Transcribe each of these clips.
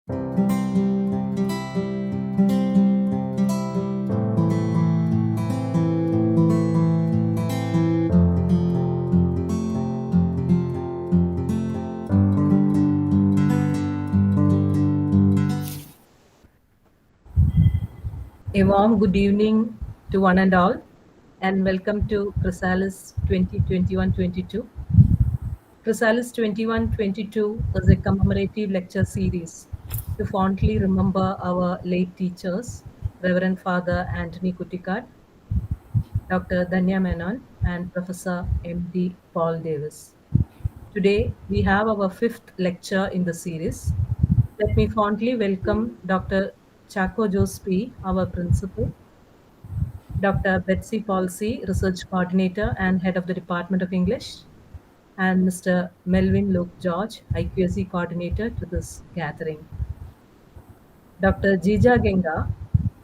A warm good evening to one and all, and welcome to Chrysalis 2021-22. Chrysalis 21-22 is a commemorative lecture series to fondly remember our late teachers, Rev Fr Antony Kuttikkatt, Dr. Dhanya Menon, and Professor M.D. Paul Davis. Today, we have our fifth lecture in the series. Let me fondly welcome Dr. Chaco Jospe, our principal, Dr. Betsy Palsy, Research Coordinator and Head of the Department of English, and Mr. Melvin Luke George, IQSE Coordinator to this gathering. Dr. Jeeja Ganga,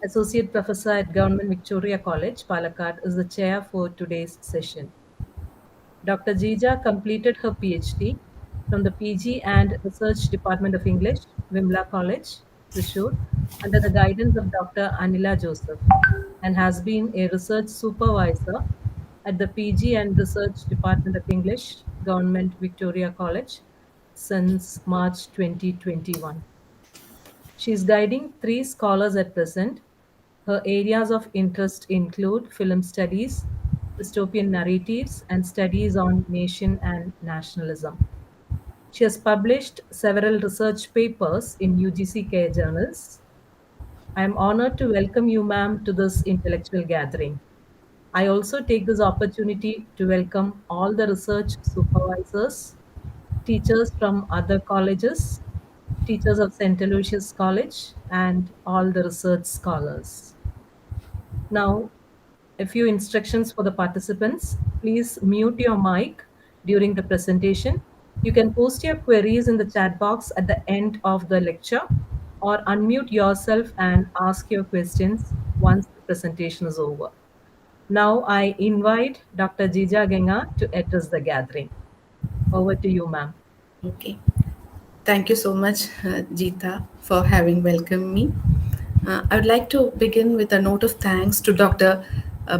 Associate Professor at Government Victoria College, Palakkad, is the chair for today's session. Dr. Jeeja completed her PhD from the PG and Research Department of English, Vimla College, Thrissur, under the guidance of Dr. Anila Joseph, and has been a research supervisor at the PG and Research Department of English, Government Victoria College, since March 2021. She is guiding 3 scholars at present. Her areas of interest include film studies, dystopian narratives, and studies on nation and nationalism. She has published several research papers in UGC journals. I am honored to welcome you, ma'am, to this intellectual gathering. I also take this opportunity to welcome all the research supervisors, teachers from other colleges, teachers of St. Aloysius College, and all the research scholars. Now, a few instructions for the participants. Please mute your mic during the presentation. You can post your queries in the chat box at the end of the lecture or unmute yourself and ask your questions once the presentation is over. Now I invite Dr. Jeeja Ganga to address the gathering. Over to you, ma'am. Okay. Thank you so much, Jeeta, for having welcomed me. I would like to begin with a note of thanks to Dr.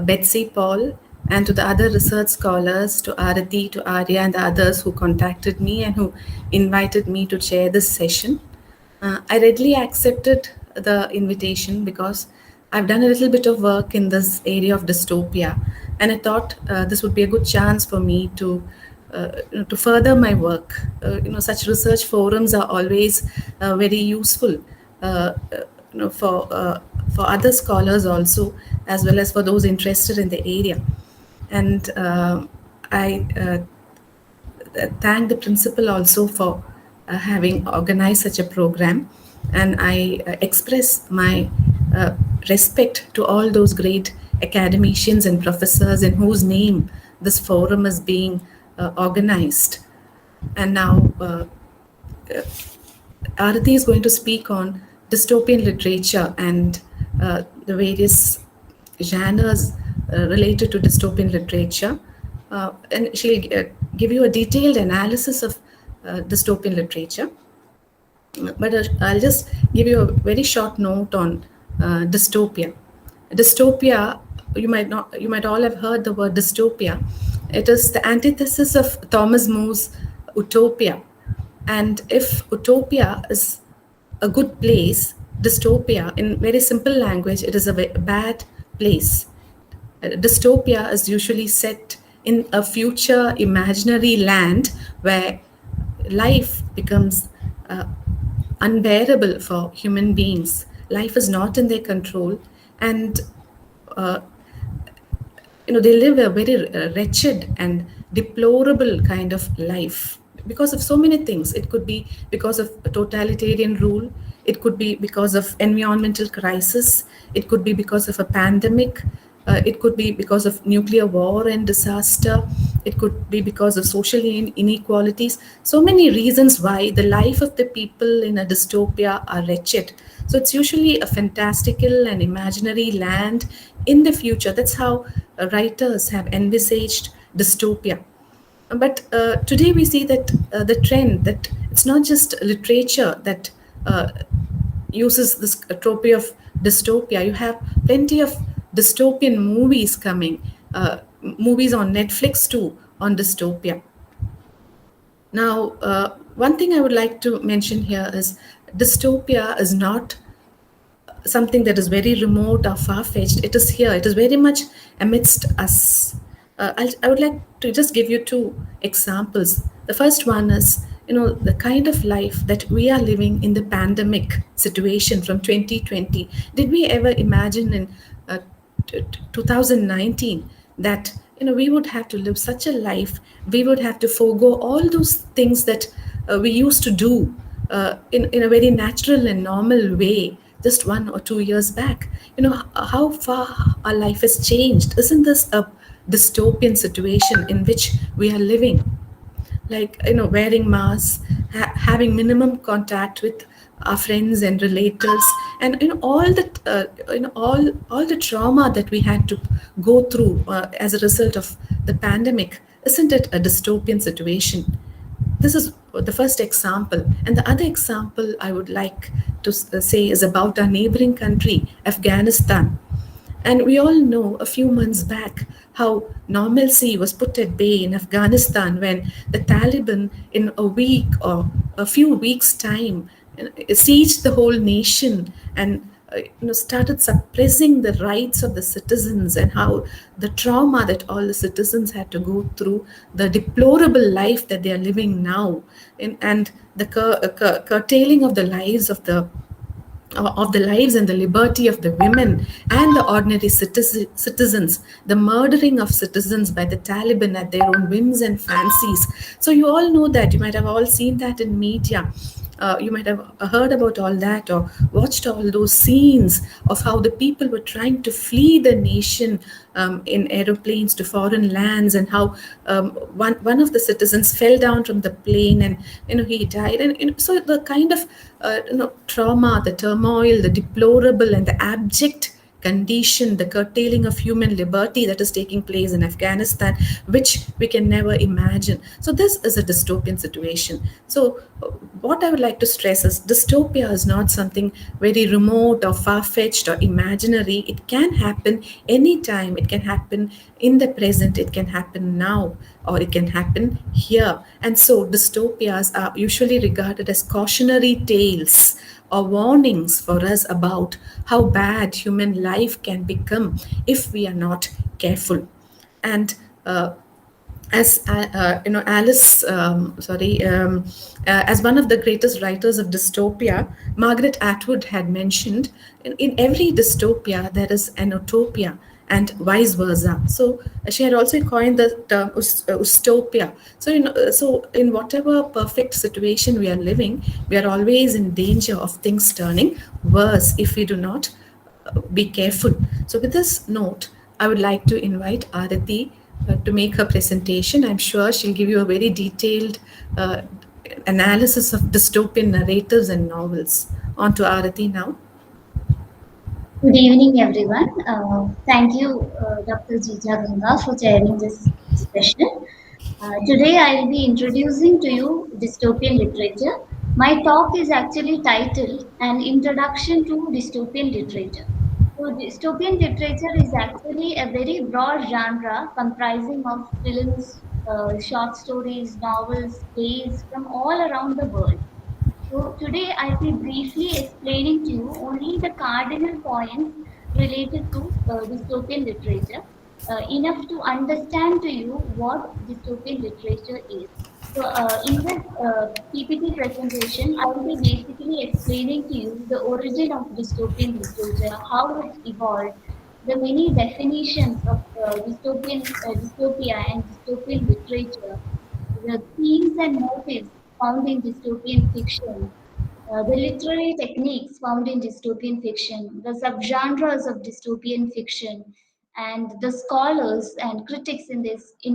Betsy Paul and to the other research scholars, to Arathi, to Arya, and the others who contacted me and who invited me to chair this session. I readily accepted the invitation because I've done a little bit of work in this area of dystopia, and I thought this would be a good chance for me to further my work. Such research forums are always very useful for other scholars also, as well as for those interested in the area. And I thank the principal also for having organized such a program, and I express my respect to all those great academicians and professors in whose name this forum is being organized. And now Arathi is going to speak on dystopian literature and the various genres related to dystopian literature. And she'll give you a detailed analysis of dystopian literature. But I'll just give you a very short note on dystopia. Dystopia, you might all have heard the word dystopia. It is the antithesis of Thomas More's utopia. And if utopia is a good place, dystopia, in very simple language, it is a bad place. Dystopia is usually set in a future imaginary land where life becomes unbearable for human beings. Life is not in their control, and they live a very wretched and deplorable kind of life because of so many things. It could be because of totalitarian rule. It could be because of environmental crisis. It could be because of a pandemic. It could be because of nuclear war and disaster. It could be because of social inequalities. So many reasons why the life of the people in a dystopia are wretched. So it's usually a fantastical and imaginary land in the future. That's how writers have envisaged dystopia. But today we see that the trend that it's not just literature that uh, uses this trope of dystopia. You have plenty of dystopian movies coming, movies on Netflix too on dystopia. Now, one thing I would like to mention here is dystopia is not something that is very remote or far fetched. It is here, it is very much amidst us. I would like to just give you two examples. The first one is, the kind of life that we are living in the pandemic situation from 2020. Did we ever imagine in 2019 that we would have to live such a life? We would have to forego all those things that we used to do in a very natural and normal way just 1 or 2 years back. How far our life has changed. Isn't this a dystopian situation in which we are living? Like, wearing masks, having minimum contact with our friends and relatives, and all that, all the trauma that we had to go through as a result of the pandemic. Isn't it a dystopian situation? This is the first example. And the other example I would like to say is about our neighboring country, Afghanistan. And we all know a few months back how normalcy was put at bay in Afghanistan when the Taliban, in a week or a few weeks' time, sieged the whole nation and started suppressing the rights of the citizens, and how the trauma that all the citizens had to go through, the deplorable life that they are living now, and the curtailing of the lives of the lives and the liberty of the women and the ordinary citizens, the murdering of citizens by the Taliban at their own whims and fancies. So you all know that. You might have all seen that in media. You might have heard about all that or watched all those scenes of how the people were trying to flee the nation in aeroplanes to foreign lands, and how one of the citizens fell down from the plane, and he died. And so the kind of trauma, the turmoil, the deplorable and the abject condition, the curtailing of human liberty that is taking place in Afghanistan, which we can never imagine. So this is a dystopian situation. So what I would like to stress is dystopia is not something very remote or far-fetched or imaginary. It can happen anytime. It can happen in the present. It can happen now, or it can happen here. And so dystopias are usually regarded as cautionary tales or warnings for us about how bad human life can become if we are not careful. And as Alice, as one of the greatest writers of dystopia, Margaret Atwood had mentioned, in every dystopia there is an utopia, and vice versa. So she had also coined the term ustopia. So so in whatever perfect situation we are living, we are always in danger of things turning worse if we do not be careful. So, with this note, I would like to invite Arathi to make her presentation. I'm sure she'll give you a very detailed analysis of dystopian narratives and novels. On to Arathi now. Good evening, everyone. Thank you, Dr. Jeeja Ganga, for chairing this session. Today, I'll be introducing to you dystopian literature. My talk is actually titled An Introduction to Dystopian Literature. So, dystopian literature is actually a very broad genre comprising of films, short stories, novels, plays from all around the world. So today I'll be briefly explaining to you only the cardinal points related to dystopian literature, enough to understand to you what dystopian literature is. So in this PPT presentation, I will be basically explaining to you the origin of dystopian literature, how it evolved, the many definitions of dystopia and dystopian literature, the themes and motives found in dystopian fiction, the literary techniques found in dystopian fiction, the subgenres of dystopian fiction, and the scholars and critics in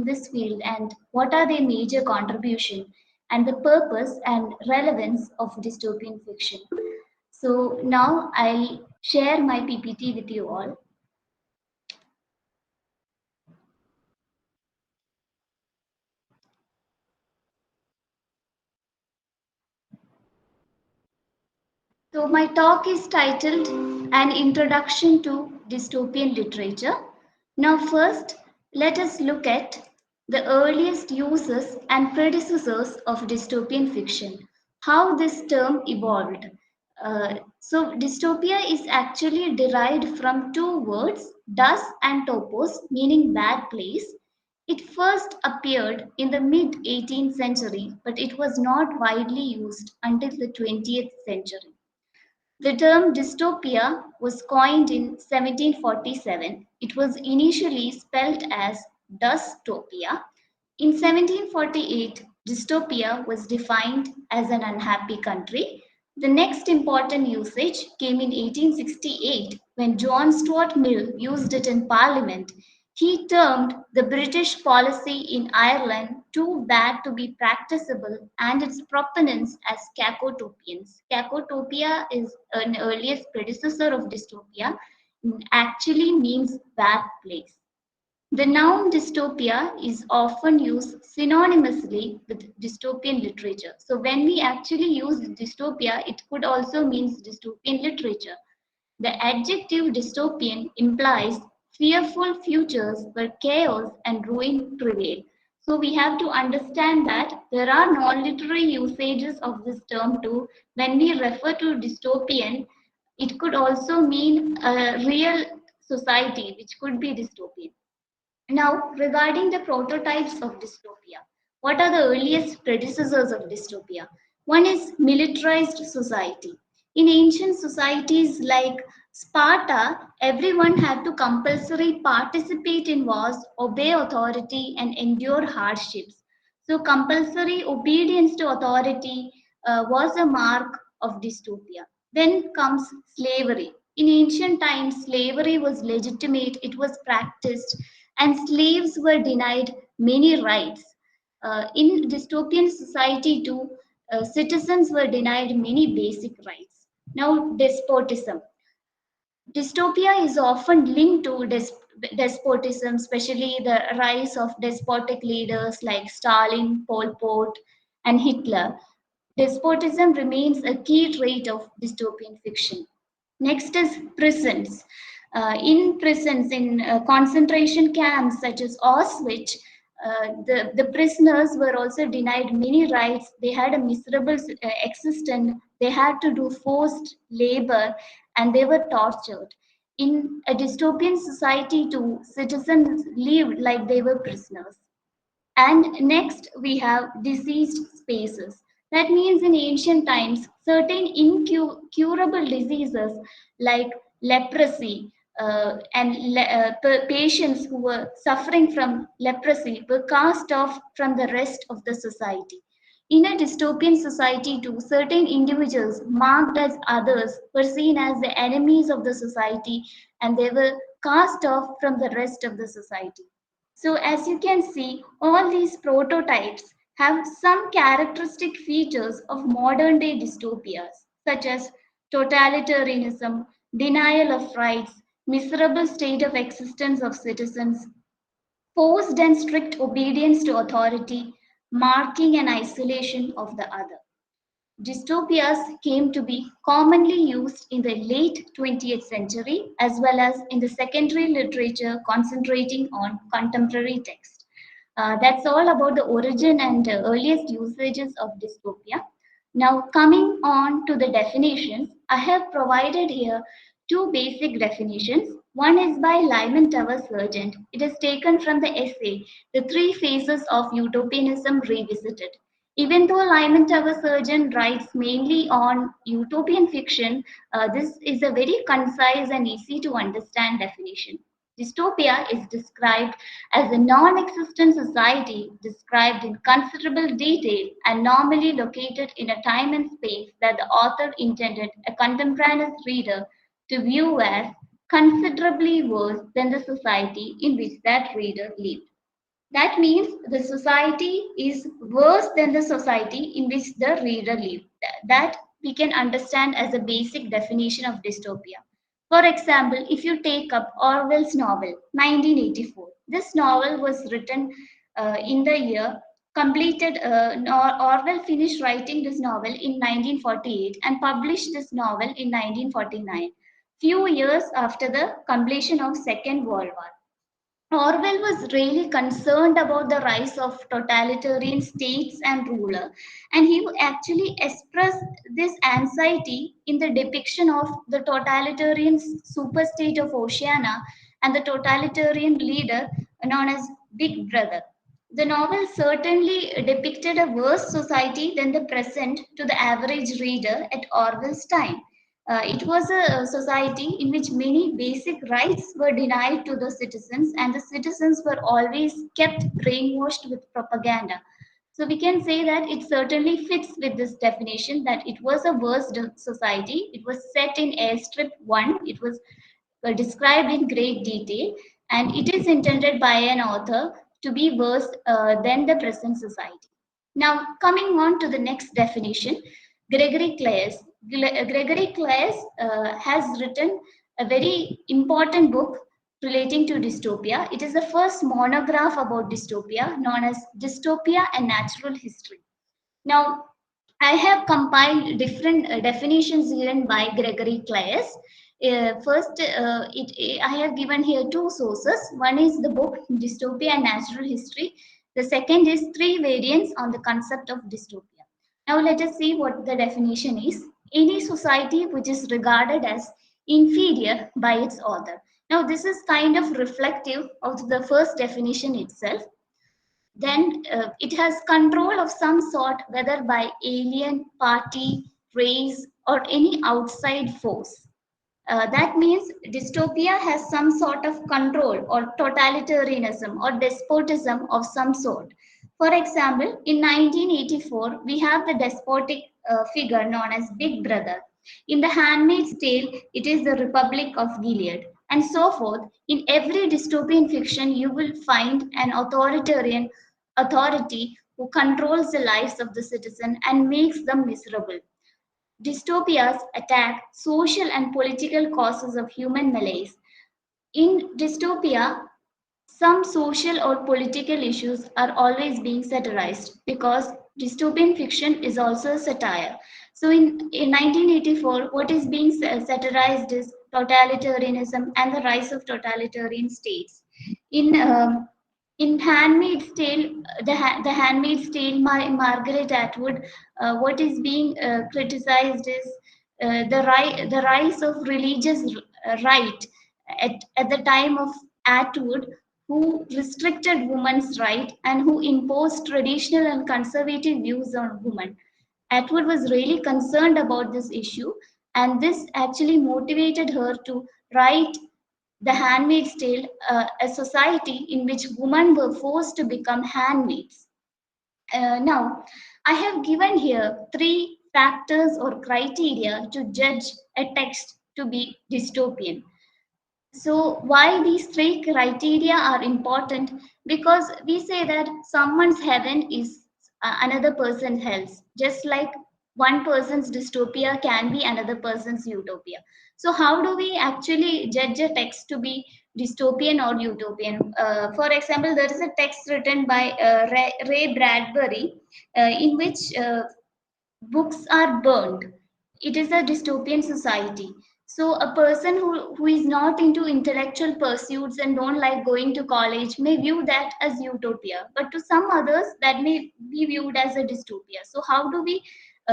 this field, and what are their major contribution, and the purpose and relevance of dystopian fiction. So now I'll share my PPT with you all. So, my talk is titled An Introduction to Dystopian Literature. Now, first, let us look at the earliest uses and predecessors of dystopian fiction, how this term evolved. Dystopia is actually derived from two words, dus and topos, meaning bad place. It first appeared in the mid 18th century, but it was not widely used until the 20th century. The term dystopia was coined in 1747. It was initially spelled as dustopia. In 1748, dystopia was defined as an unhappy country. The next important usage came in 1868 when John Stuart Mill used it in Parliament. He termed the British policy in Ireland too bad to be practicable and its proponents as cacotopians. Cacotopia is an earliest predecessor of dystopia, actually means bad place. The noun dystopia is often used synonymously with dystopian literature. So when we actually use dystopia, it could also mean dystopian literature. The adjective dystopian implies fearful futures where chaos and ruin prevail. So we have to understand that there are non-literary usages of this term too. When we refer to dystopian, it could also mean a real society which could be dystopian. Now, regarding the prototypes of dystopia, what are the earliest predecessors of dystopia? One is militarized society. In ancient societies like Sparta, everyone had to compulsory participate in wars, obey authority, and endure hardships. So, compulsory obedience to authority was a mark of dystopia. Then comes slavery. In ancient times, slavery was legitimate, it was practiced, and slaves were denied many rights. In dystopian society, too, citizens were denied many basic rights. Now, despotism. Dystopia is often linked to despotism, especially the rise of despotic leaders like Stalin, Pol Pot, and Hitler. Despotism remains a key trait of dystopian fiction. Next is prisons. In prisons, in concentration camps such as Auschwitz, the prisoners were also denied many rights. They had a miserable existence. They had to do forced labor and they were tortured. In a dystopian society, too, citizens lived like they were prisoners. And next, we have diseased spaces. That means in ancient times, certain incurable diseases like leprosy and patients who were suffering from leprosy were cast off from the rest of the society. In a dystopian society, too, certain individuals marked as others were seen as the enemies of the society and they were cast off from the rest of the society. So as you can see, all these prototypes have some characteristic features of modern day dystopias, such as totalitarianism, denial of rights, miserable state of existence of citizens, forced and strict obedience to authority, marking an isolation of the other. Dystopias came to be commonly used in the late 20th century as well as in the secondary literature concentrating on contemporary text. That's all about the origin and earliest usages of dystopia. Now, coming on to the definitions, I have provided here two basic definitions. One is by Lyman Tower Sargent. It is taken from the essay, The Three Phases of Utopianism Revisited. Even though Lyman Tower Sargent writes mainly on utopian fiction, this is a very concise and easy to understand definition. Dystopia is described as a non existent society described in considerable detail and normally located in a time and space that the author intended a contemporaneous reader to view as considerably worse than the society in which that reader lived. That means the society is worse than the society in which the reader lived. That we can understand as a basic definition of dystopia. For example, if you take up Orwell's novel 1984, this novel was written in the year Orwell finished writing this novel in 1948 and published this novel in 1949, few years after the completion of Second World War. Orwell was really concerned about the rise of totalitarian states and ruler, and he actually expressed this anxiety in the depiction of the totalitarian superstate of Oceania and the totalitarian leader known as Big Brother. The novel certainly depicted a worse society than the present to the average reader at Orwell's time. It was a society in which many basic rights were denied to the citizens, and the citizens were always kept brainwashed with propaganda. So we can say that it certainly fits with this definition that it was a worse society. It was set in Airstrip 1. It was described in great detail, and it is intended by an author to be worse than the present society. Now, coming on to the next definition, Gregory Claes. Gregory Claes has written a very important book relating to dystopia. It is the first monograph about dystopia, known as Dystopia and Natural History. Now, I have compiled different definitions given by Gregory Claes. I have given here two sources. One is the book Dystopia and Natural History. The second is three variants on the concept of dystopia. Now let us see what the definition is. Any society which is regarded as inferior by its author. Now this is kind of reflective of the first definition itself. Then it has control of some sort, whether by alien, party, race, or any outside force. That means dystopia has some sort of control or totalitarianism or despotism of some sort. For example, in 1984, we have the despotic figure known as Big Brother. In The Handmaid's Tale, it is the Republic of Gilead, and so forth. In every dystopian fiction, you will find an authoritarian authority who controls the lives of the citizen and makes them miserable. Dystopias attack social and political causes of human malaise. In dystopia, some social or political issues are always being satirized because dystopian fiction is also a satire. So in 1984, what is being satirized is totalitarianism and the rise of totalitarian states. In in Handmaid's Tale, the Handmaid's Tale, Margaret Atwood, what is being criticized is the rise of religious right at the time of Atwood, who restricted women's right and who imposed traditional and conservative views on women. Atwood was really concerned about this issue, and this actually motivated her to write The Handmaid's Tale, a society in which women were forced to become handmaids. Now, I have given here three factors or criteria to judge a text to be dystopian. So, why these three criteria are important? Because we say that someone's heaven is another person's hell. Just like one person's dystopia can be another person's utopia. So, how do we actually judge a text to be dystopian or utopian? For example, there is a text written by Ray Bradbury in which books are burned. It is a dystopian society. So a person who is not into intellectual pursuits and don't like going to college may view that as utopia, but to some others that may be viewed as a dystopia. So how do we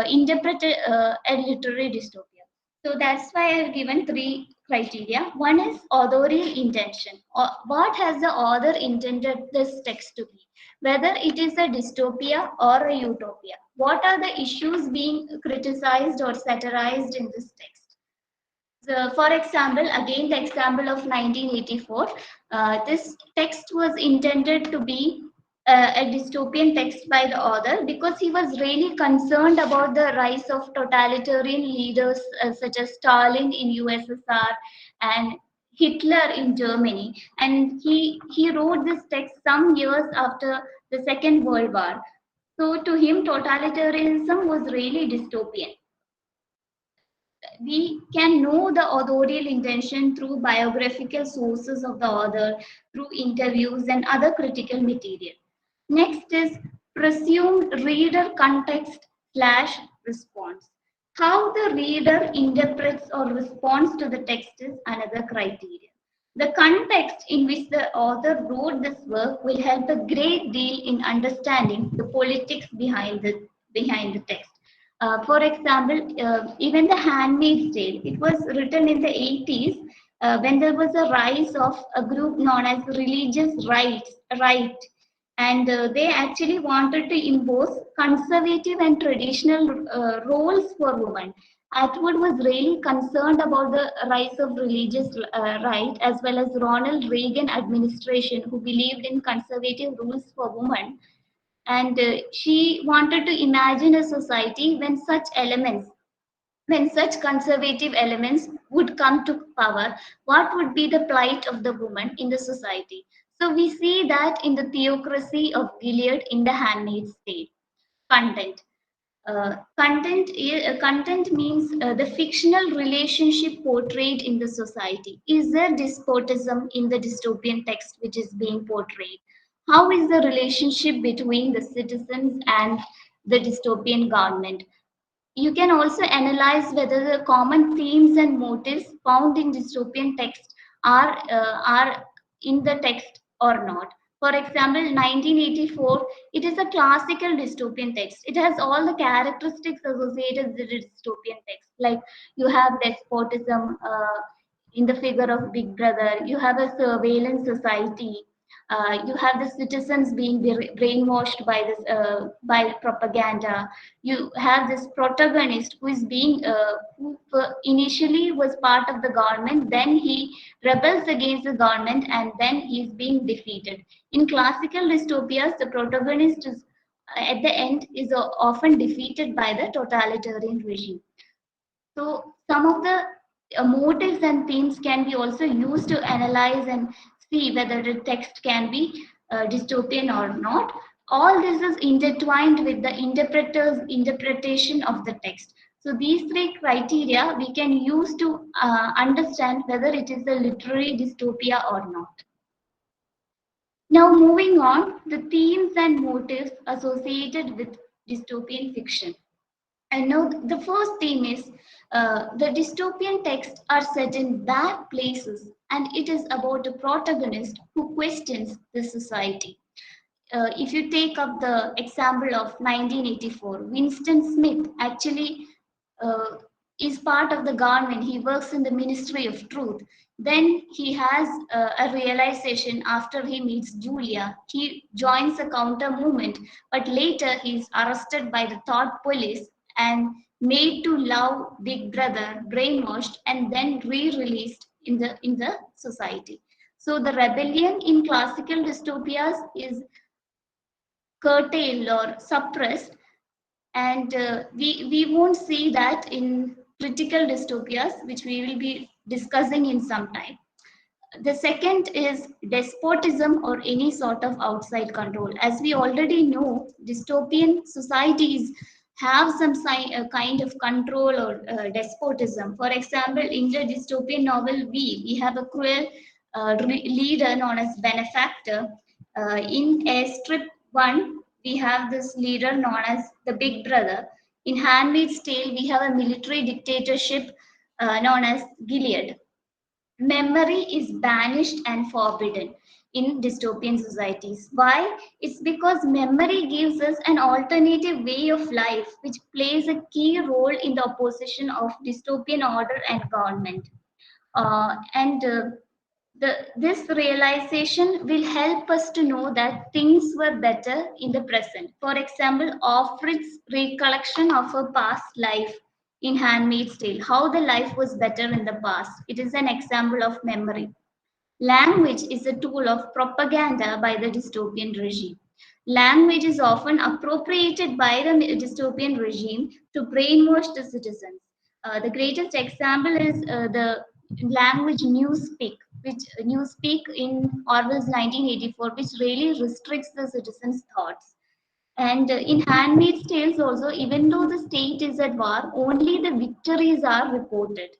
interpret a literary dystopia? So that's why I've given three criteria. One is authorial intention. What has the author intended this text to be? Whether it is a dystopia or a utopia. What are the issues being criticized or satirized in this text? So, for example, again, the example of 1984, this text was intended to be a dystopian text by the author because he was really concerned about the rise of totalitarian leaders such as Stalin in USSR and Hitler in Germany. And he wrote this text some years after the Second World War. So to him, totalitarianism was really dystopian. We can know the authorial intention through biographical sources of the author, through interviews and other critical material. Next is Presumed reader context slash response. How the reader interprets or responds to the text is another criteria. The context in which the author wrote this work will help a great deal in understanding the politics behind the text. For example, even The Handmaid's Tale, it was written in the 80s when there was a rise of a group known as religious right, and they actually wanted to impose conservative and traditional roles for women. Atwood was really concerned about the rise of religious right, as well as Ronald Reagan administration, who believed in conservative rules for women. And she wanted to imagine a society when such conservative elements would come to power, what would be the plight of the woman in the society? So we see that in the theocracy of Gilead in The Handmaid's Tale. Content. Content means the fictional relationship portrayed in the society. Is there despotism in the dystopian text which is being portrayed? How is the relationship between the citizens and the dystopian government? You can also analyze whether the common themes and motives found in dystopian text are in the text or not. For example, 1984, it is a classical dystopian text. It has all the characteristics associated with the dystopian text, like you have despotism in the figure of Big Brother, you have a surveillance society, you have the citizens being brainwashed by this by propaganda. You have this protagonist who is being who initially was part of the government, then he rebels against the government, and then he is being defeated. In classical dystopias, the protagonist is at the end is often defeated by the totalitarian regime. So some of the motives and themes can be also used to analyze and see whether the text can be dystopian or not. All this is intertwined with the interpreter's interpretation of the text. So these three criteria we can use to understand whether it is a literary dystopia or not. Now moving on, the themes and motives associated with dystopian fiction. And now the first theme is the dystopian texts are set in bad places, and it is about a protagonist who questions the society. If you take up the example of 1984, Winston Smith actually uh, is part of the government. He works in the Ministry of Truth. Then he has a realization after he meets Julia. He joins a counter movement, but later he is arrested by the thought police and made to love Big Brother, brainwashed, and then re-released in the society. So the rebellion in classical dystopias is curtailed or suppressed, and we won't see that in critical dystopias, which we will be discussing in some time. The second is despotism or any sort of outside control. As we already know, dystopian societies have some kind of control or despotism. For example, in the dystopian novel we have a cruel leader known as benefactor. In Airstrip 1, we have this leader known as the Big Brother. In Handmaid's Tale, we have a military dictatorship known as Gilead. Memory is banished and forbidden in dystopian societies. Why? It's because memory gives us an alternative way of life, which plays a key role in the opposition of dystopian order and government. And this realization will help us to know that things were better in the present. For example, Offred's recollection of her past life in Handmaid's Tale, how the life was better in the past. It is an example of memory. Language is a tool of propaganda by the dystopian regime. Language is often appropriated by the dystopian regime to brainwash the citizens. The greatest example is the language newspeak, which newspeak in Orwell's 1984, which really restricts the citizens' thoughts. And in Handmaid's Tales also, even though the state is at war, only the victories are reported.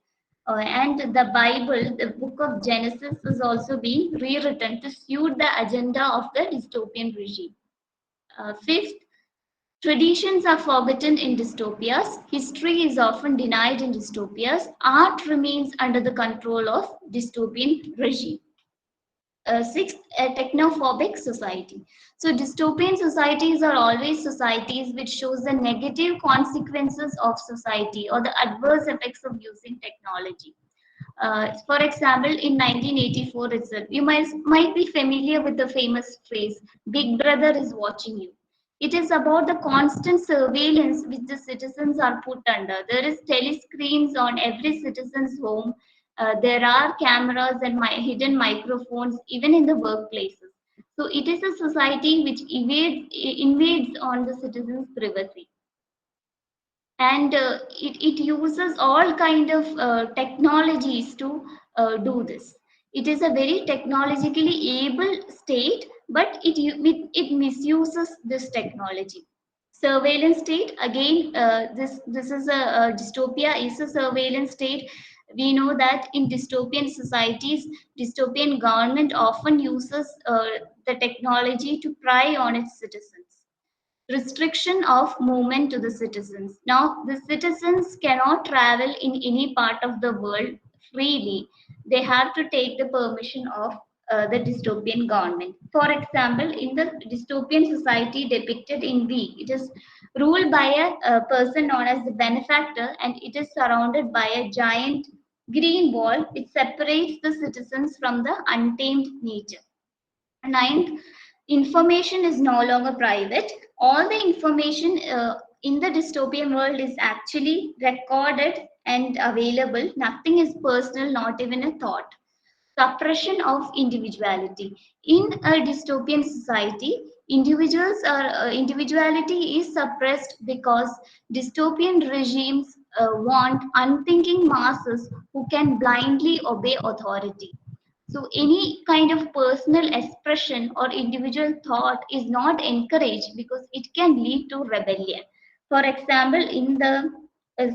And the Bible, the book of Genesis, is also being rewritten to suit the agenda of the dystopian regime. Fifth, Traditions are forgotten in dystopias. History is often denied in dystopias. Art remains under the control of dystopian regime. Sixth, a technophobic society. So dystopian societies are always societies which shows the negative consequences of society or the adverse effects of using technology. For example, in 1984 itself, you might be familiar with the famous phrase, Big Brother is watching you. It is about the constant surveillance which the citizens are put under. There is telescreens on every citizen's home. There are cameras and hidden microphones even in the workplaces. So it is a society which invades on the citizens' privacy, and it uses all kind of technologies to do this. It is a very technologically able state, but it misuses this technology. Surveillance state, again, this is a dystopia is a surveillance state. We know that in dystopian societies, dystopian government often uses the technology to pry on its citizens. Restriction of movement to the citizens. Now, the citizens cannot travel in any part of the world freely. They have to take the permission of the dystopian government. For example, in the dystopian society depicted in V, it is ruled by a person known as the benefactor, and it is surrounded by a giant green wall which separates the citizens from the untamed nature. Ninth, information is no longer private. All the information in the dystopian world is actually recorded and available. Nothing is personal, not even a thought. Suppression of individuality. In a dystopian society, individuality is suppressed because dystopian regimes want unthinking masses who can blindly obey authority. So any kind of personal expression or individual thought is not encouraged because it can lead to rebellion. For example, in the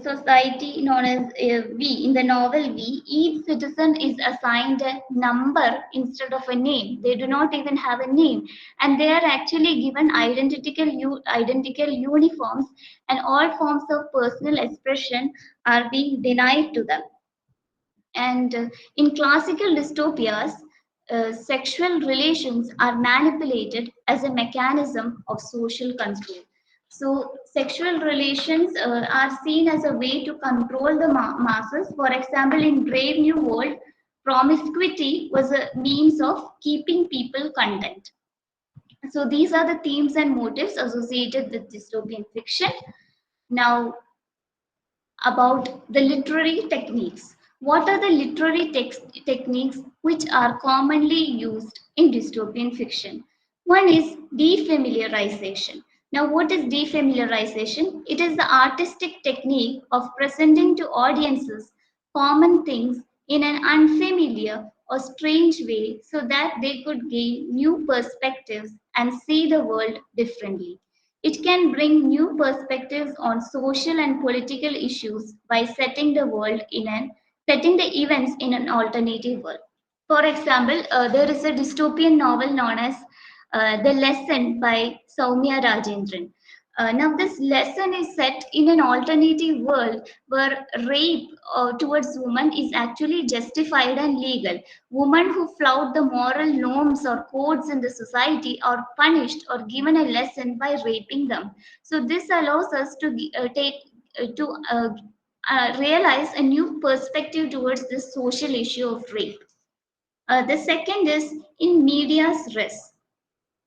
society known as V, in the novel V, each citizen is assigned a number instead of a name. They do not even have a name, and they are actually given identical uniforms, and all forms of personal expression are being denied to them. And in classical dystopias, sexual relations are manipulated as a mechanism of social control. So, sexual relations are seen as a way to control the masses. For example, in Brave New World, promiscuity was a means of keeping people content. So, these are the themes and motives associated with dystopian fiction. Now, about the literary techniques. What are the literary techniques which are commonly used in dystopian fiction? One is defamiliarization. Now, what is defamiliarization? It is the artistic technique of presenting to audiences common things in an unfamiliar or strange way so that they could gain new perspectives and see the world differently. It can bring new perspectives on social and political issues by setting the events in an alternative world. For example, there is a dystopian novel known as The Lesson by Soumya Rajendran. Now, this lesson is set in an alternative world where rape towards women is actually justified and legal. Women who flout the moral norms or codes in the society are punished or given a lesson by raping them. So, this allows us to realize a new perspective towards this social issue of rape. The second is in medias res.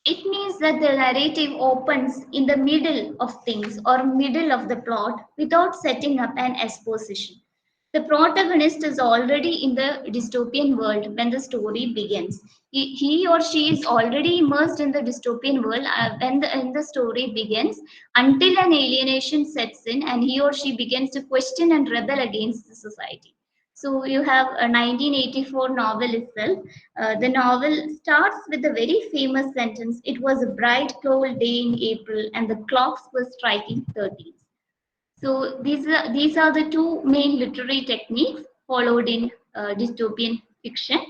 It means that the narrative opens in the middle of things or middle of the plot without setting up an exposition. The protagonist is already in the dystopian world when the story begins. He or she is already immersed in the dystopian world when the story begins, until an alienation sets in and he or she begins to question and rebel against the society. So you have a 1984 novel itself. The novel starts with a very famous sentence. It was a bright, cold day in April, and the clocks were striking 13. So these are the two main literary techniques followed in dystopian fiction.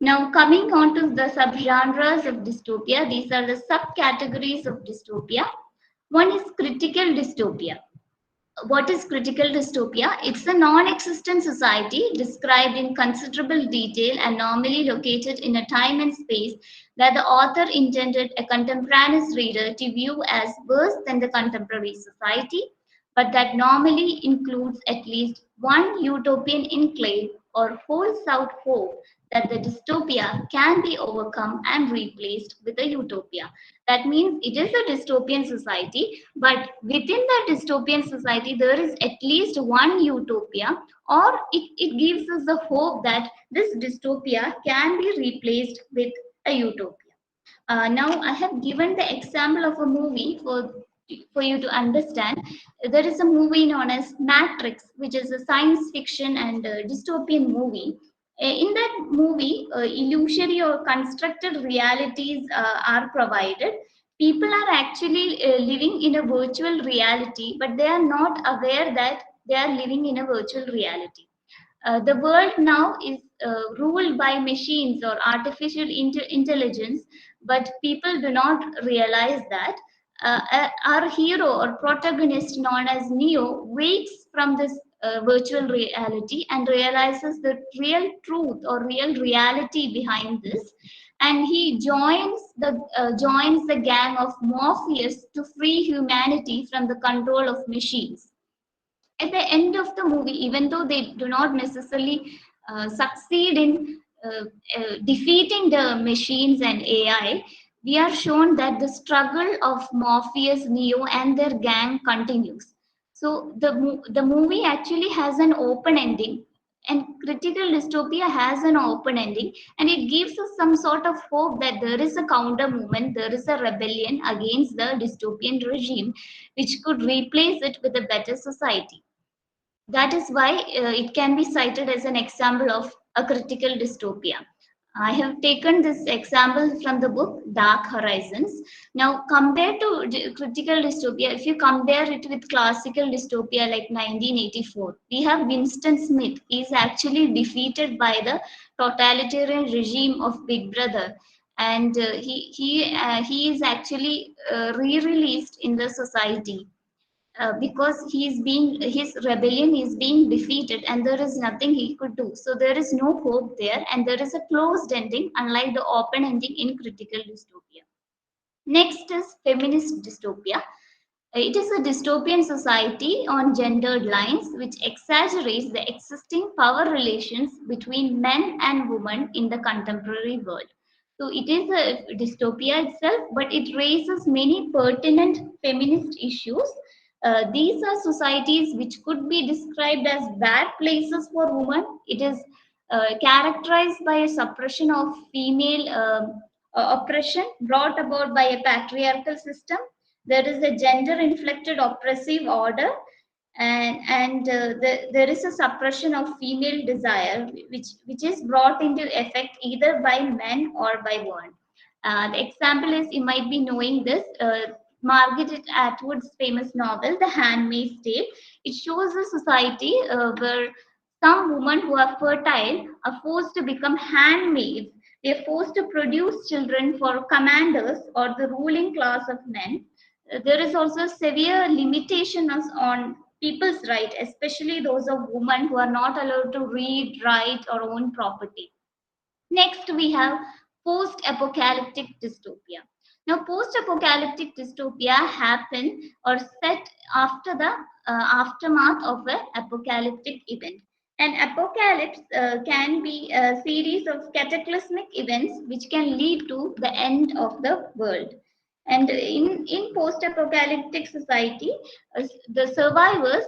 Now coming on to the subgenres of dystopia, these are the subcategories of dystopia. One is critical dystopia. What is critical dystopia? It's a non-existent society described in considerable detail and normally located in a time and space that the author intended a contemporaneous reader to view as worse than the contemporary society, but that normally includes at least one utopian enclave or holds out hope that the dystopia can be overcome and replaced with a utopia. That means it is a dystopian society, but within the dystopian society, there is at least one utopia, or it gives us the hope that this dystopia can be replaced with a utopia. Now, I have given the example of a movie for you to understand. There is a movie known as Matrix, which is a science fiction and dystopian movie. In that movie, illusory or constructed realities are provided. People are actually living in a virtual reality, but they are not aware that they are living in a virtual reality. The world now is ruled by machines or artificial intelligence, but people do not realize that. Our hero or protagonist, known as Neo, wakes from this virtual reality and realizes the real truth or real reality behind this, and he joins the gang of Morpheus to free humanity from the control of machines. At the end of the movie, even though they do not necessarily succeed in defeating the machines and AI, we are shown that the struggle of Morpheus, Neo, and their gang continues. So the movie actually has an open ending, and critical dystopia has an open ending, and it gives us some sort of hope that there is a counter movement, there is a rebellion against the dystopian regime, which could replace it with a better society. That is why it can be cited as an example of a critical dystopia. I have taken this example from the book Dark Horizons. Now, compared to critical dystopia, if you compare it with classical dystopia like 1984, we have Winston Smith. He is actually defeated by the totalitarian regime of Big Brother, and he is actually re-released in the society because his rebellion is being defeated and there is nothing he could do, so there is no hope there, and there is a closed ending unlike the open ending in critical dystopia. Next is feminist dystopia. It is a dystopian society on gendered lines which exaggerates the existing power relations between men and women in the contemporary world. So it is a dystopia itself, but it raises many pertinent feminist issues. These are societies which could be described as bad places for women. It is characterized by a suppression of female oppression brought about by a patriarchal system. There is a gender inflected oppressive order, and there is a suppression of female desire which is brought into effect either by men or by women. The example is, you might be knowing this, Margaret Atwood's famous novel The Handmaid's Tale. It shows a society where some women who are fertile are forced to become handmaids. They are forced to produce children for commanders or the ruling class of men. There is also severe limitations on people's right, especially those of women who are not allowed to read, write, or own property. Next, we have post apocalyptic dystopia. Now, post apocalyptic dystopia happen or set after the aftermath of an apocalyptic event. An apocalypse can be a series of cataclysmic events which can lead to the end of the world. And in post apocalyptic society, the survivors,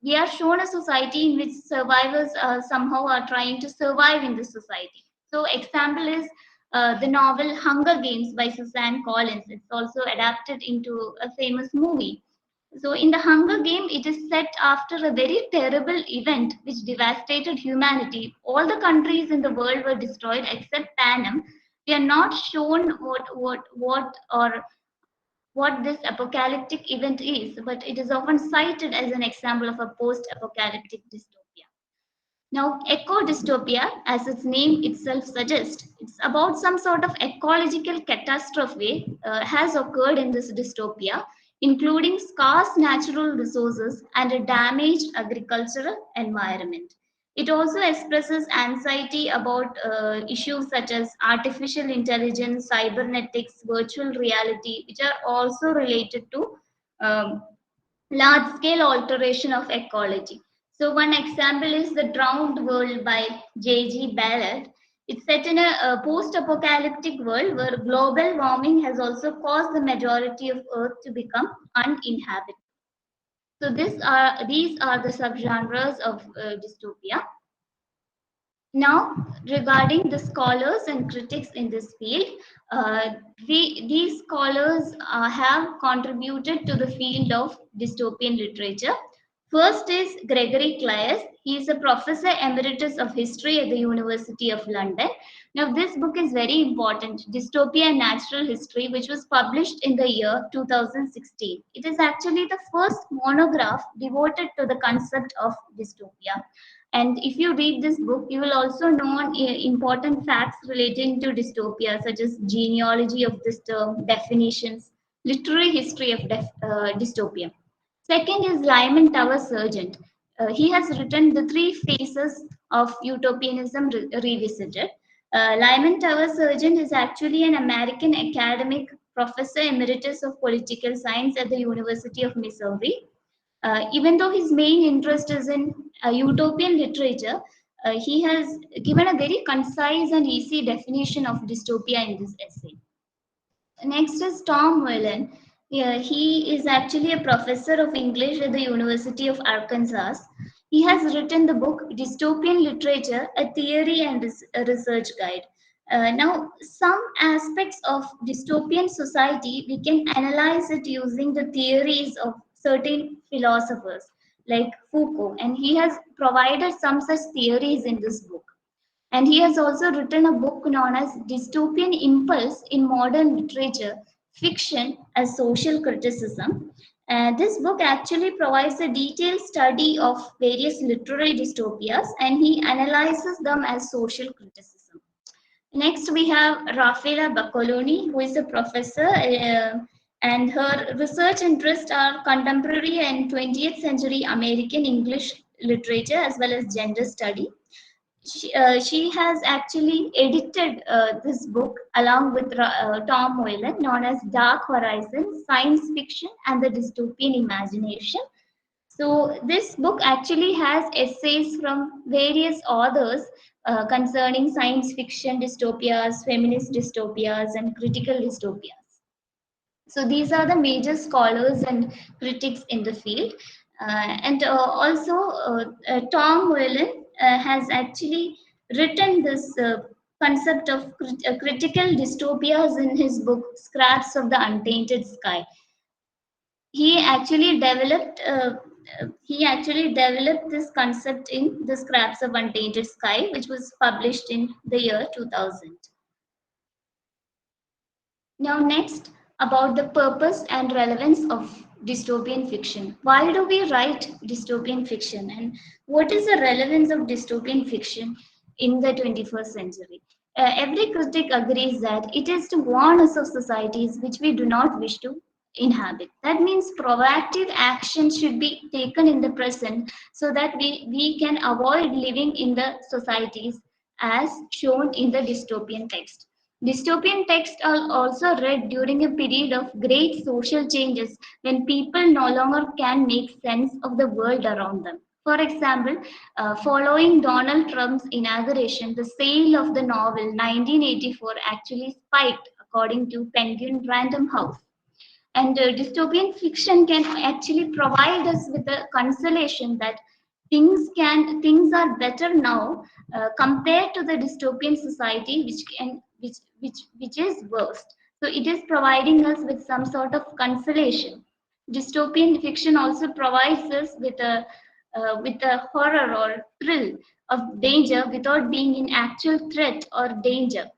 we are shown a society in which survivors somehow are trying to survive in the society. So, example is the novel Hunger Games by Suzanne Collins. It's also adapted into a famous movie. So, in the Hunger Game, it is set after a very terrible event which devastated humanity. All the countries in the world were destroyed except Panem. We are not shown what this apocalyptic event is, but it is often cited as an example of a post apocalyptic dystopia. Now, eco dystopia, as its name itself suggests, it's about some sort of ecological catastrophe has occurred in this dystopia. including scarce natural resources and a damaged agricultural environment. It also expresses anxiety about issues such as artificial intelligence, cybernetics, virtual reality, which are also related to um, large scale alteration of ecology. So, one example is The Drowned World by J.G. Ballard. It's set in a post apocalyptic world where global warming has also caused the majority of Earth to become uninhabitable. So, these are the subgenres of dystopia. Now, regarding the scholars and critics in this field, these scholars have contributed to the field of dystopian literature. First is Gregory Claes. He is a professor emeritus of history at the University of London. Now, this book is very important, Dystopia and Natural History, which was published in the year 2016. It is actually the first monograph devoted to the concept of dystopia. And if you read this book, you will also know important facts relating to dystopia, such as genealogy of this term, definitions, literary history of dystopia. Second is Lyman Tower Sargent. He has written The Three Phases of Utopianism Revisited. Lyman Tower Sargent is actually an American academic professor emeritus of political science at the University of Missouri. Even though his main interest is in utopian literature, he has given a very concise and easy definition of dystopia in this essay. Next is Tom Whelan. Yeah, he is actually a professor of English at the University of Arkansas. He has written the book Dystopian Literature, a Theory and a Research Guide. Now, some aspects of dystopian society, we can analyze it using the theories of certain philosophers like Foucault, and he has provided some such theories in this book. And he has also written a book known as Dystopian Impulse in Modern Literature, Fiction as Social Criticism. This book actually provides a detailed study of various literary dystopias, and he analyzes them as social criticism. Next, we have Raffaella Baccoloni, who is a professor, and her research interests are contemporary and 20th century American English literature as well as gender study. She has actually edited this book along with Tom Whelan, known as Dark Horizon, Science Fiction and the Dystopian Imagination. So, this book actually has essays from various authors concerning science fiction dystopias, feminist dystopias, and critical dystopias. So these are the major scholars and critics in the field. And also, Tom Whelan has actually written this concept of critical dystopias in his book Scraps of the Untainted Sky. He actually developed this concept in the Scraps of Untainted Sky, which was published in the year 2000. Now, next, about the purpose and relevance of dystopian fiction. Why do we write dystopian fiction, and what is the relevance of dystopian fiction in the 21st century? Every critic agrees that it is to warn us of societies which we do not wish to inhabit. That means proactive action should be taken in the present so that we can avoid living in the societies as shown in the dystopian text. Dystopian texts are also read during a period of great social changes when people no longer can make sense of the world around them. For example, following Donald Trump's inauguration, the sale of the novel 1984 actually spiked, according to Penguin Random House. And dystopian fiction can actually provide us with a consolation that things are better now compared to the dystopian society which is worst. So it is providing us with some sort of consolation. Dystopian fiction also provides us with a horror or thrill of danger without being in actual threat or danger.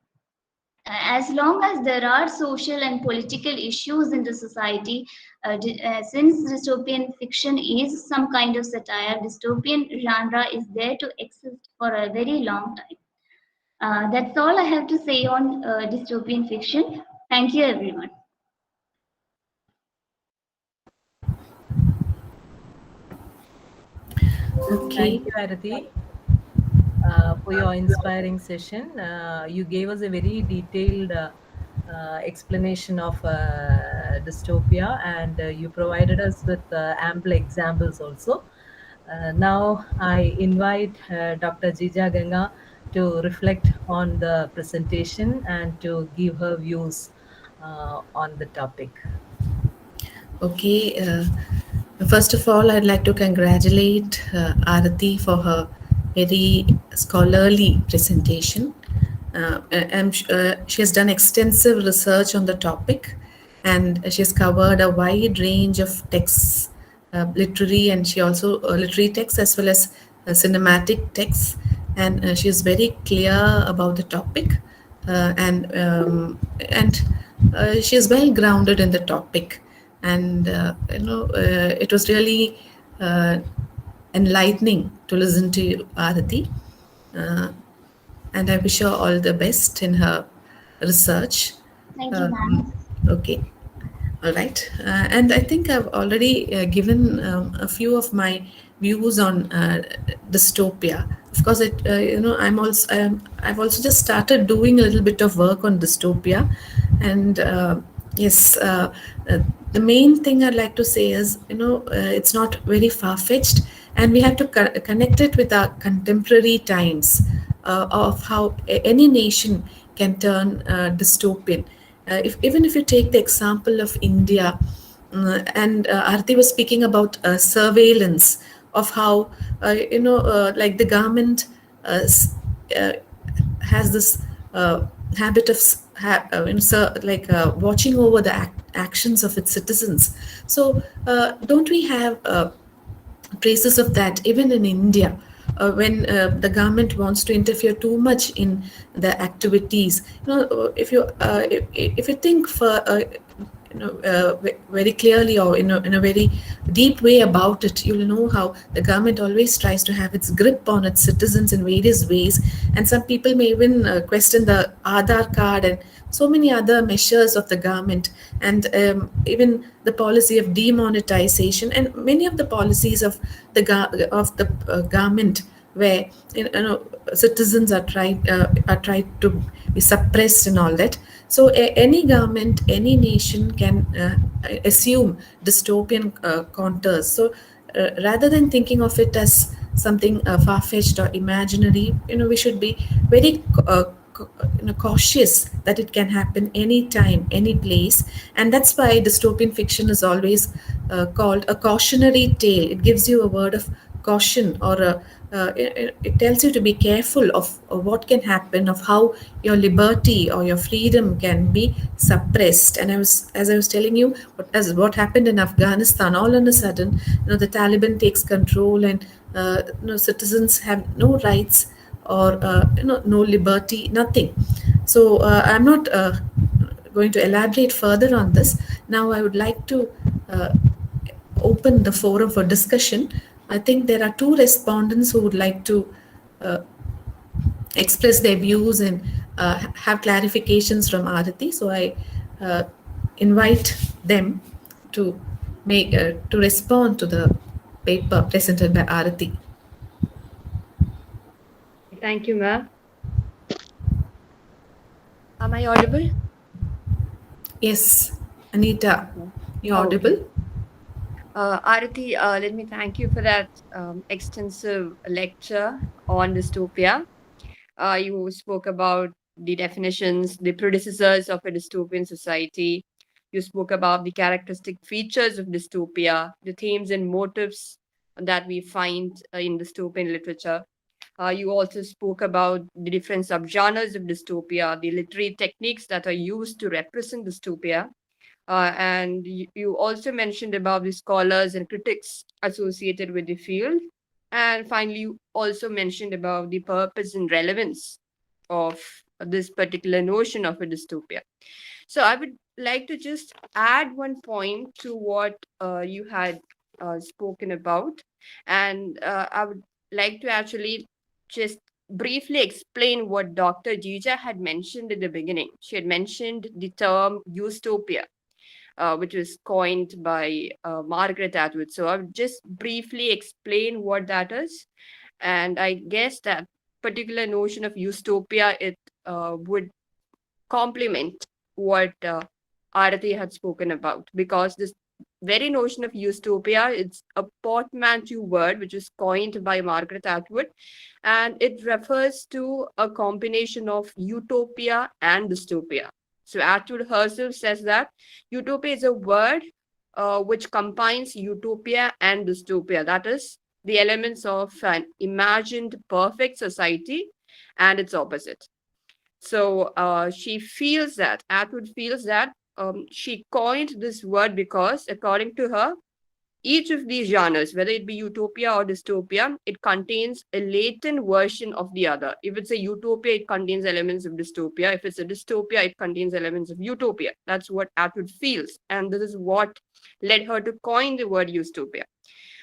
As long as there are social and political issues in the society, since dystopian fiction is some kind of satire, dystopian genre is there to exist for a very long time. That's all I have to say on dystopian fiction. Thank you, everyone. Okay. Thank you, Arathi, for your inspiring session. You gave us a very detailed explanation of dystopia, and you provided us with ample examples also. Now, I invite Dr. Jeeja Ganga to reflect on the presentation and to give her views on the topic. Okay. First of all, I'd like to congratulate Arathi for her very scholarly presentation. She has done extensive research on the topic, and she has covered a wide range of texts, literary, and she also literary texts as well as cinematic texts, and she is very clear about the topic, and she is well grounded in the topic, and it was really uh, enlightening to listen to you, Arathi. Uh, and I wish her all the best in her research. Thank you, Um, ma'am. okay, all right. And I think I've already given a few of my views on dystopia. Of course, I've also just started doing a little bit of work on dystopia, and yes, the main thing I'd like to say is, it's not very far fetched, and we have to connect it with our contemporary times of how any nation can turn dystopian. Even if you take the example of India, and Arti was speaking about surveillance of how, like the government uh, has this habit of watching over the actions of its citizens. So, don't we have traces of that even in India? When the government wants to interfere too much in the activities, if you think for very clearly, or in a very deep way about it, you'll know how the government always tries to have its grip on its citizens in various ways, and some people may even question the Aadhaar card and so many other measures of the government, and even the policy of demonetization and many of the policies of the government, where citizens are tried to be suppressed and all that. So any government, any nation can assume dystopian contours. So rather than thinking of it as something far-fetched or imaginary, we should be very cautious that it can happen anytime, any place, and that's why dystopian fiction is always called a cautionary tale. It gives you a word of caution, or it tells you to be careful of what can happen, of how your liberty or your freedom can be suppressed. And as I was telling you, what happened in Afghanistan, all on a sudden, the Taliban takes control, and citizens have no rights, or no liberty, nothing. So I'm not going to elaborate further on this. Now I would like to uh, open the forum for discussion. I think there are two respondents who would like to uh, express their views and have clarifications from Arathi. So I uh, invite them to to respond to the paper presented by Arathi. Thank you, ma'am. Am I audible? Yes, Anita, Okay. you're Okay. audible. Arathi, let me thank you for that extensive lecture on dystopia. You spoke about the definitions, the predecessors of a dystopian society. You spoke about the characteristic features of dystopia, the themes and motives that we find in dystopian literature. You also spoke about the different subgenres of dystopia, the literary techniques that are used to represent dystopia. And you also mentioned about the scholars and critics associated with the field. And finally, you also mentioned about the purpose and relevance of this particular notion of a dystopia. So I would like to just add one point to what you had spoken about. And I would like to actually just briefly explain what Dr. Jeeja had mentioned in the beginning. She had mentioned the term dystopia. which was coined by Margaret Atwood. So I'll just briefly explain what that is. And I guess that particular notion of utopia, it would complement what Arathi had spoken about, because this very notion of utopia, it's a portmanteau word which is coined by Margaret Atwood, and it refers to a combination of utopia and dystopia. So Atwood herself says that utopia is a word which combines utopia and dystopia. That is, the elements of an imagined perfect society and its opposite. So she feels that, Atwood feels that she coined this word because, according to her, each of these genres, whether it be utopia or dystopia, it contains a latent version of the other. If it's a utopia, it contains elements of dystopia. If it's a dystopia, it contains elements of utopia. That's what Atwood feels. And this is what led her to coin the word utopia.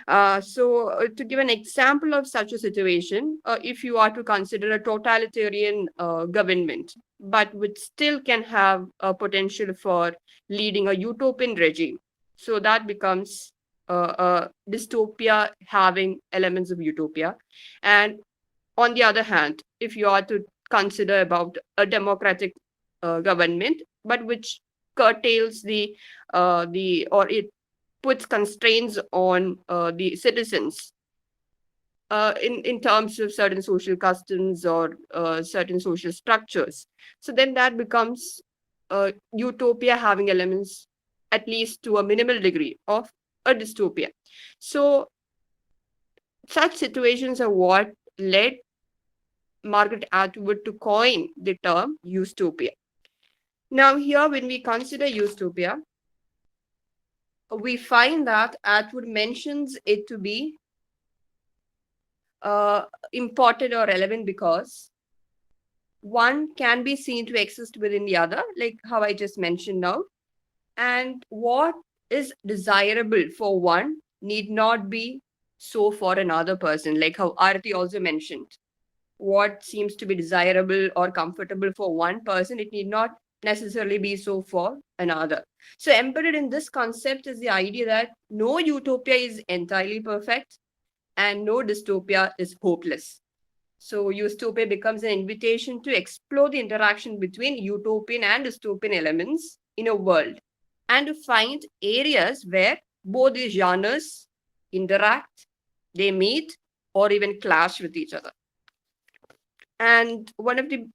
To give an example of such a situation, if you are to consider a totalitarian government, but which still can have a potential for leading a utopian regime, so that becomes a dystopia having elements of utopia. And on the other hand, if you are to consider about a democratic government, but which curtails the or it puts constraints on the citizens in terms of certain social customs or certain social structures. So then that becomes utopia having elements, at least to a minimal degree, of a dystopia. So such situations are what led Margaret Atwood to coin the term utopia. Now, here, when we consider utopia, we find that Atwood mentions it to be important or relevant because one can be seen to exist within the other, like how I just mentioned now. And what is desirable for one need not be so for another person, like how Arathi also mentioned. What seems to be desirable or comfortable for one person, it need not necessarily be so for another. So embedded in this concept is the idea that no utopia is entirely perfect and no dystopia is hopeless. So utopia becomes an invitation to explore the interaction between utopian and dystopian elements in a world, and to find areas where both these genres interact, they meet, or even clash with each other. And one of the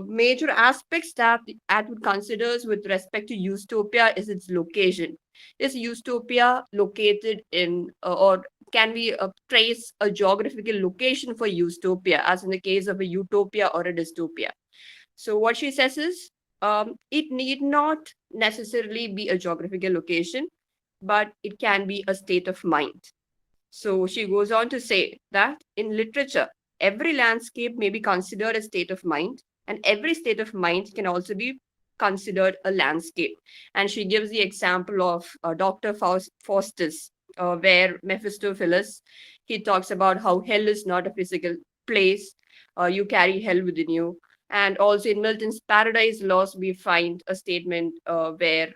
major aspects that Atwood considers with respect to utopia is its location. Is utopia located in, or can we trace a geographical location for utopia, as in the case of a utopia or a dystopia? So what she says is, it need not necessarily be a geographical location, but it can be a state of mind. So she goes on to say that in literature, every landscape may be considered a state of mind, and every state of mind can also be considered a landscape. And she gives the example of Dr. Faustus, where Mephistopheles, he talks about how hell is not a physical place, you carry hell within you. And also in Milton's Paradise Lost, we find a statement where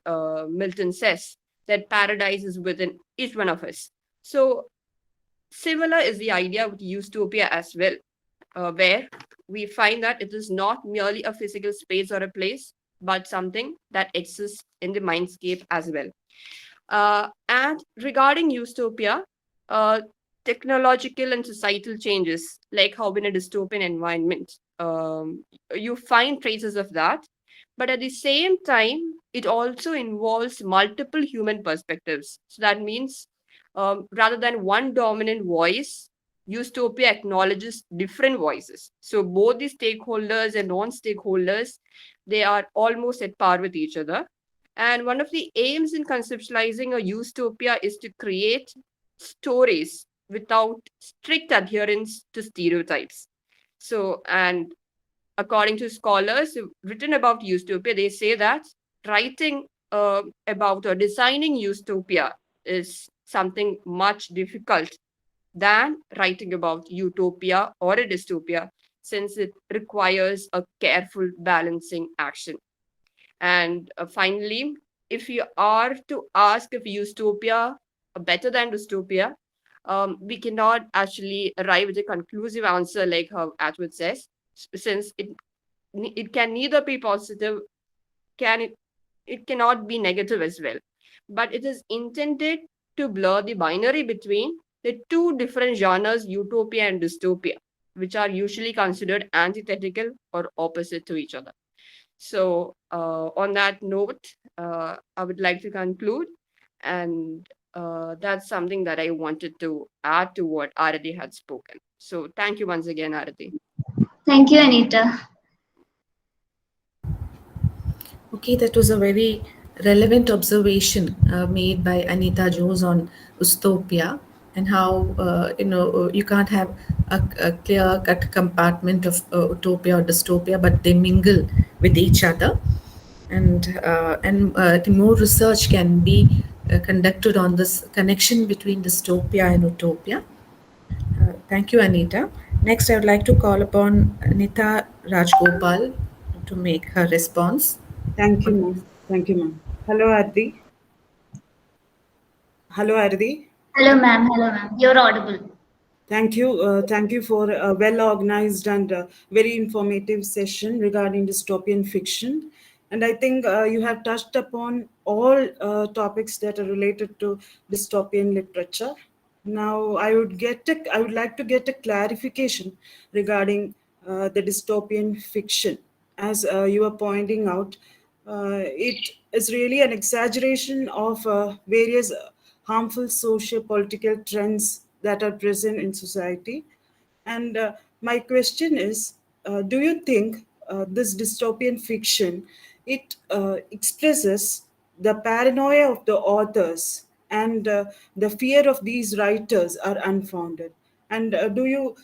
Milton says that paradise is within each one of us. So similar is the idea with utopia as well, where we find that it is not merely a physical space or a place, but something that exists in the mindscape as well. And regarding utopia, technological and societal changes, like how in a dystopian environment, you find traces of that. But at the same time, it also involves multiple human perspectives. So that means rather than one dominant voice, utopia acknowledges different voices. So both the stakeholders and non-stakeholders, they are almost at par with each other. And one of the aims in conceptualizing a utopia is to create stories without strict adherence to stereotypes. So, and according to scholars who've written about utopia, they say that writing about or designing utopia is something much difficult than writing about utopia or a dystopia, since it requires a careful balancing action. And finally, if you are to ask if utopia are better than dystopia, we cannot actually arrive at a conclusive answer like how Atwood says, since it can neither be positive, can it cannot be negative as well. But it is intended to blur the binary between the two different genres, utopia and dystopia, which are usually considered antithetical or opposite to each other. So, on that note, I would like to conclude, and that's something that I wanted to add to what Arathi had spoken. So, thank you once again, Arathi. Thank you, Anita. Okay, that was a very relevant observation made by Anita Jose on Ustopia, and how you can't have a clear-cut compartment of utopia or dystopia, but they mingle with each other, and more research can be conducted on this connection between dystopia and utopia. Thank you, Anita. Next, I would like to call upon Anita Rajgopal to make her response. Thank you, ma'am. Thank you, ma'am. Hello, Ardi. Hello, Ardi. Hello, ma'am. Hello, ma'am. You're audible. Thank you. Thank you for a well organized and very informative session regarding dystopian fiction. And I think you have touched upon all topics that are related to dystopian literature. Now, I would like to get a clarification regarding the dystopian fiction. As you were pointing out, it is really an exaggeration of various harmful socio-political trends that are present in society. And my question is, do you think this dystopian fiction, it expresses the paranoia of the authors, and the fear of these writers are unfounded? And do you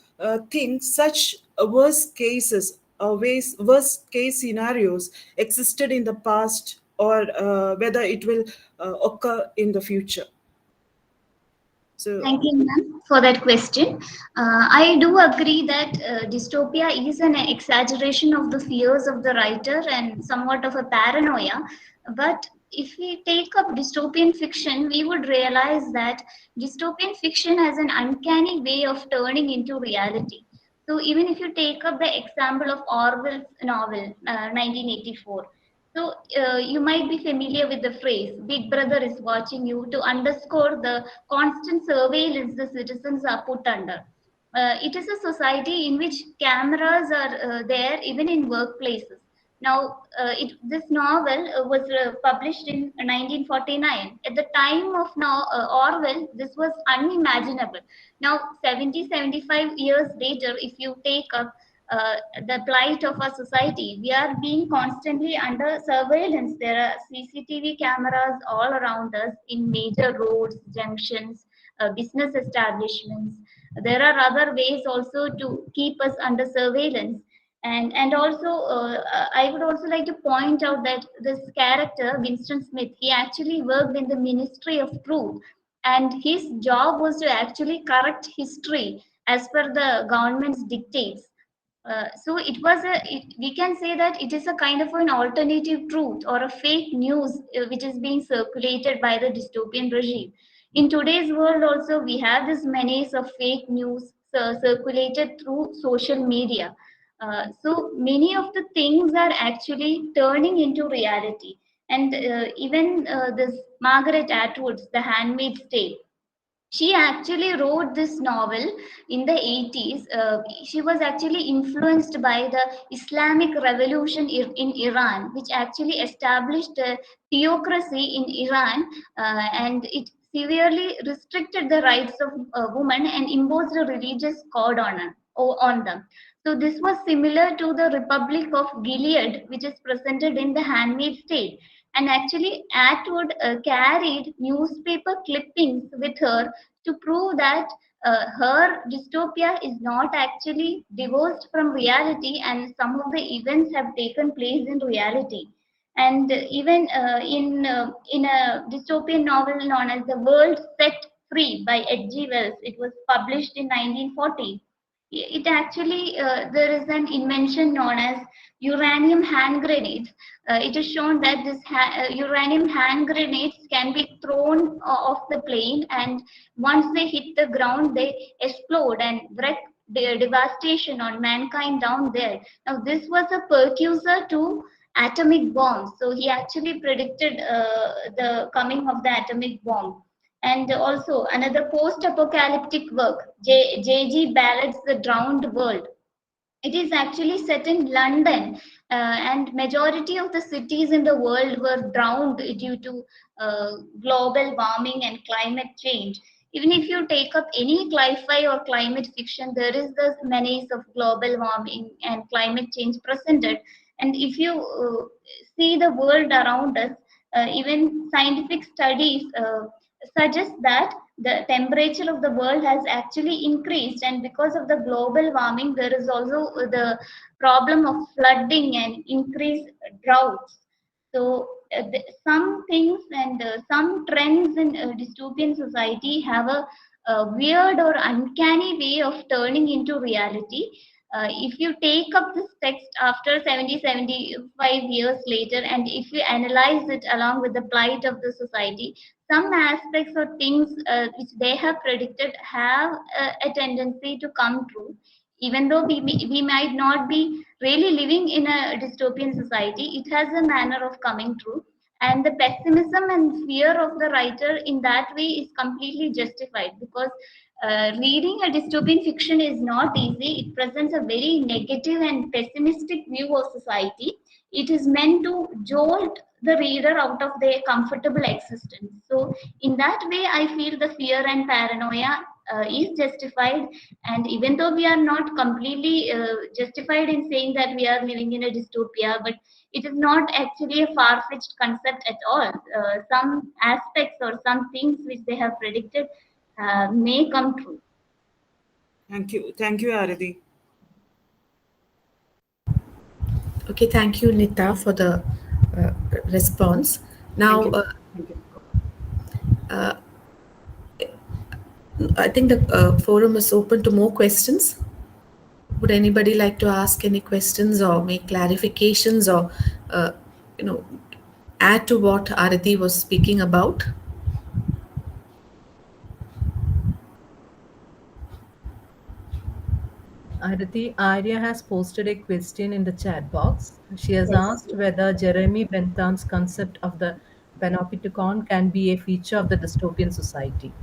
think such worst case scenarios existed in the past, or whether it will occur in the future? So, Thank you, ma'am, for that question. I do agree that dystopia is an exaggeration of the fears of the writer and somewhat of a paranoia. But if we take up dystopian fiction, we would realize that dystopian fiction has an uncanny way of turning into reality. So even if you take up the example of Orwell's novel, 1984, so you might be familiar with the phrase "Big Brother is watching you" to underscore the constant surveillance the citizens are put under. It is a society in which cameras are there even in workplaces. Now, this novel was published in 1949. At the time of Orwell, this was unimaginable. Now, 70, 75 years later, if you take up the plight of our society, we are being constantly under surveillance. There are CCTV cameras all around us in major roads, junctions, business establishments. There are other ways also to keep us under surveillance. And also, I would also like to point out that this character, Winston Smith, he actually worked in the Ministry of Truth, and his job was to actually correct history as per the government's dictates. So it was we can say that it is a kind of an alternative truth or a fake news which is being circulated by the dystopian regime. In today's world also, we have this menace of fake news circulated through social media. So many of the things are actually turning into reality. And even this Margaret Atwood's The Handmaid's Tale, she actually wrote this novel in the 80s. She was actually influenced by the Islamic revolution in Iran, which actually established a theocracy in Iran, and it severely restricted the rights of women and imposed a religious code on them. So this was similar to the Republic of Gilead, which is presented in The Handmaid's Tale. And actually, Atwood carried newspaper clippings with her to prove that her dystopia is not actually divorced from reality, and some of the events have taken place in reality. And even in a dystopian novel known as The World Set Free by H.G. Wells, it was published in 1940. It actually, there is an invention known as uranium hand grenades. It is shown that this uranium hand grenades can be thrown off the plane, and once they hit the ground, they explode and wreak devastation on mankind down there. Now, this was a precursor to atomic bombs. So he actually predicted the coming of the atomic bomb. And also another post-apocalyptic work, J.G. Ballard's The Drowned World. It is actually set in London, and majority of the cities in the world were drowned due to global warming and climate change. Even if you take up any sci-fi or climate fiction, there is the menace of global warming and climate change presented. And if you see the world around us, even scientific studies suggest that the temperature of the world has actually increased, and because of the global warming there is also the problem of flooding and increased droughts. So some things and some trends in dystopian society have a weird or uncanny way of turning into reality. If you take up this text after 75 years later, and if you analyze it along with the plight of the society, some aspects or things which they have predicted have a tendency to come true. Even though we might not be really living in a dystopian society, it has a manner of coming true. And the pessimism and fear of the writer in that way is completely justified, because reading a dystopian fiction is not easy. It presents a very negative and pessimistic view of society. It is meant to jolt the reader out of their comfortable existence. So, in that way, I feel the fear and paranoia is justified. And even though we are not completely justified in saying that we are living in a dystopia, but it is not actually a far fetched concept at all. Some aspects or some things which they have predicted may come true. Thank you, Arathi. Okay, thank you, Nita, for the uh, response. Thank Now, you. Thank you. I think the forum is open to more questions. Would anybody like to ask any questions or make clarifications or, uh, you know, add to what Arathi was speaking about? Arathi, Arya has posted a question in the chat box. She has Yes. asked whether Jeremy Bentham's concept of the panopticon can be a feature of the dystopian society.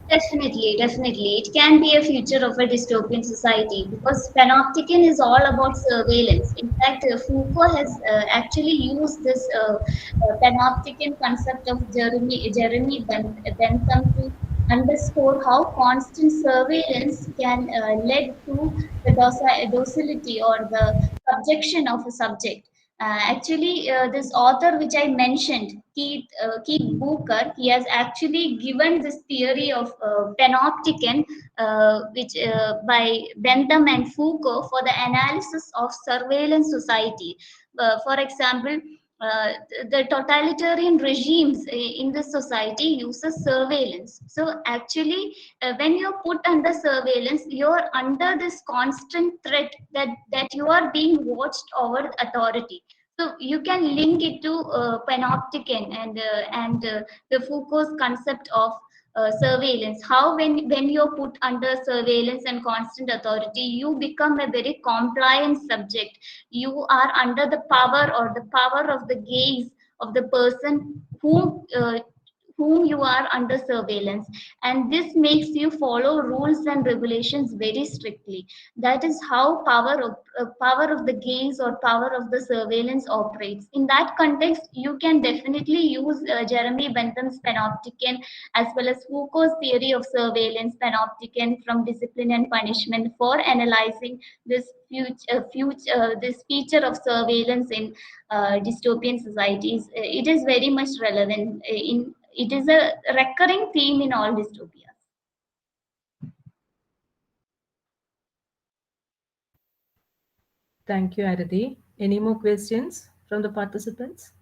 Definitely, definitely. It can be a future of a dystopian society, because panopticon is all about surveillance. In fact, Foucault has actually used this panopticon concept of Bentham to underscore how constant surveillance can lead to the docility or the subjection of a subject. This author which I mentioned, Keith Booker, he has actually given this theory of panopticon, which by Bentham and Foucault, for the analysis of surveillance society. For example, the totalitarian regimes in the society uses surveillance. So actually, when you're put under surveillance, you're under this constant threat that you are being watched over authority. So you can link it to panopticon and the Foucault's concept of surveillance. How when you're put under surveillance and constant authority, you become a very compliant subject. You are under the power or the power of the gaze of the person whom you are under surveillance, and this makes you follow rules and regulations very strictly. That is how power of the gaze or power of the surveillance operates. In that context, you can definitely use Jeremy Bentham's panopticon as well as Foucault's theory of surveillance panopticon from discipline and punishment for analyzing this feature of surveillance in dystopian societies. It is very much relevant. It is a recurring theme in all dystopias. Thank you, Arathi. Any more questions from the participants?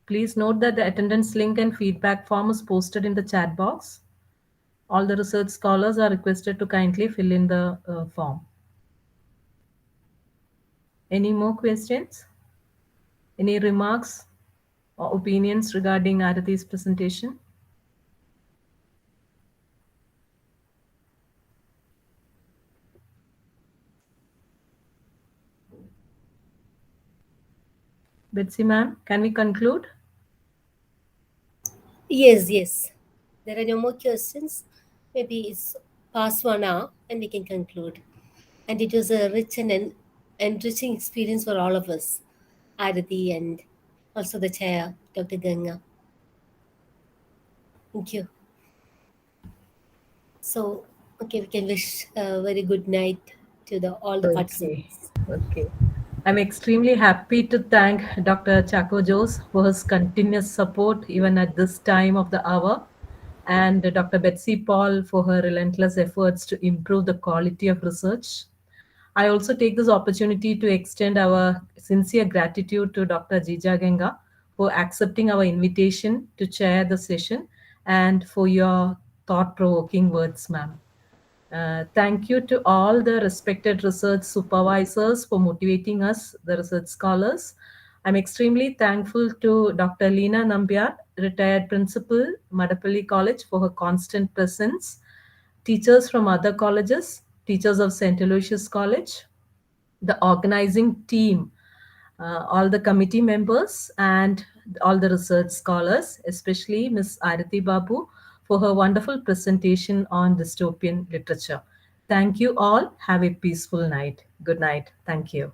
Please note that the attendance link and feedback form is posted in the chat box. All the research scholars are requested to kindly fill in the form. Any more questions? Any remarks or opinions regarding Arathi's presentation? Betsy ma'am, can we conclude? Yes, yes. There are no more questions. Maybe it's past 1 hour and we can conclude. And it was a rich and enriching experience for all of us, Arathi and also the chair, Dr. Ganga. Thank you. So, okay, we can wish a very good night to all the Okay, participants. okay. I'm extremely happy to thank Dr. Chaco Jose for his continuous support even at this time of the hour, and Dr. Betsy Paul for her relentless efforts to improve the quality of research. I also take this opportunity to extend our sincere gratitude to Dr. Jeeja Ganga for accepting our invitation to chair the session and for your thought provoking words, ma'am. Thank you to all the respected research supervisors for motivating us, the research scholars. I'm extremely thankful to Dr. Leena Nambiar, retired principal, Madapalli College, for her constant presence, teachers from other colleges, teachers of St. Aloysius College, the organizing team, all the committee members, and all the research scholars, especially Ms. Arathi Babu, for her wonderful presentation on dystopian literature. Thank you all. Have a peaceful night. Good night. Thank you.